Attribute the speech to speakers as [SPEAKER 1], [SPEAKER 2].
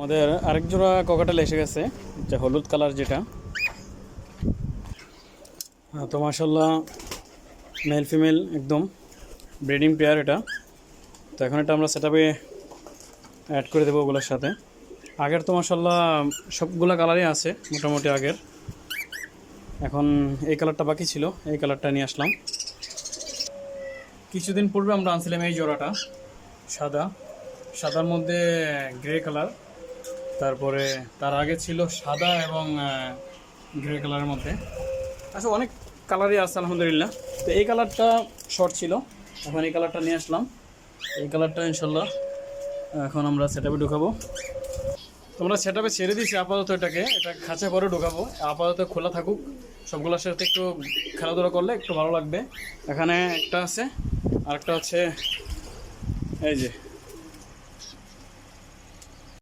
[SPEAKER 1] আমাদের আরেক জোড়া ককাটেল এসে গেছে, যে হলুদ কালার যেটা। তো মাশাআল্লাহ মেল ফিমেল একদম ব্রিডিং পেয়ার এটা। তো এখন এটা আমরা সেট আপে অ্যাড করে দেবো ওগুলোর সাথে। আগের তো মাশাআল্লাহ সবগুলো কালারই আছে মোটামুটি আগের। এখন এই কালারটা বাকি ছিল, এই কালারটা নিয়ে আসলাম। কিছুদিন পূর্বে আমরা আনছিলাম এই জোড়াটা, সাদা, সাদার মধ্যে গ্রে কালার। তারপরে তার আগে ছিল সাদা এবং গ্রে কালারের মধ্যে। আচ্ছা, অনেক কালারই আছে আলহামদুলিল্লাহ। তো এই কালারটা শর্ট ছিল, এখন এই কালারটা নিয়ে আসলাম। এই কালারটা ইনশাল্লাহ এখন আমরা সেট আপে ঢুকাবো। তোমরা সেট আপে ছেড়ে দিয়েছি আপাতত, এটা খাঁচা করে ঢুকাবো। আপাতত খোলা থাকুক, সবগুলোর সাথে একটু খেলাধুলা করলে একটু ভালো লাগবে। এখানে একটা আছে, আরেকটা হচ্ছে এই যে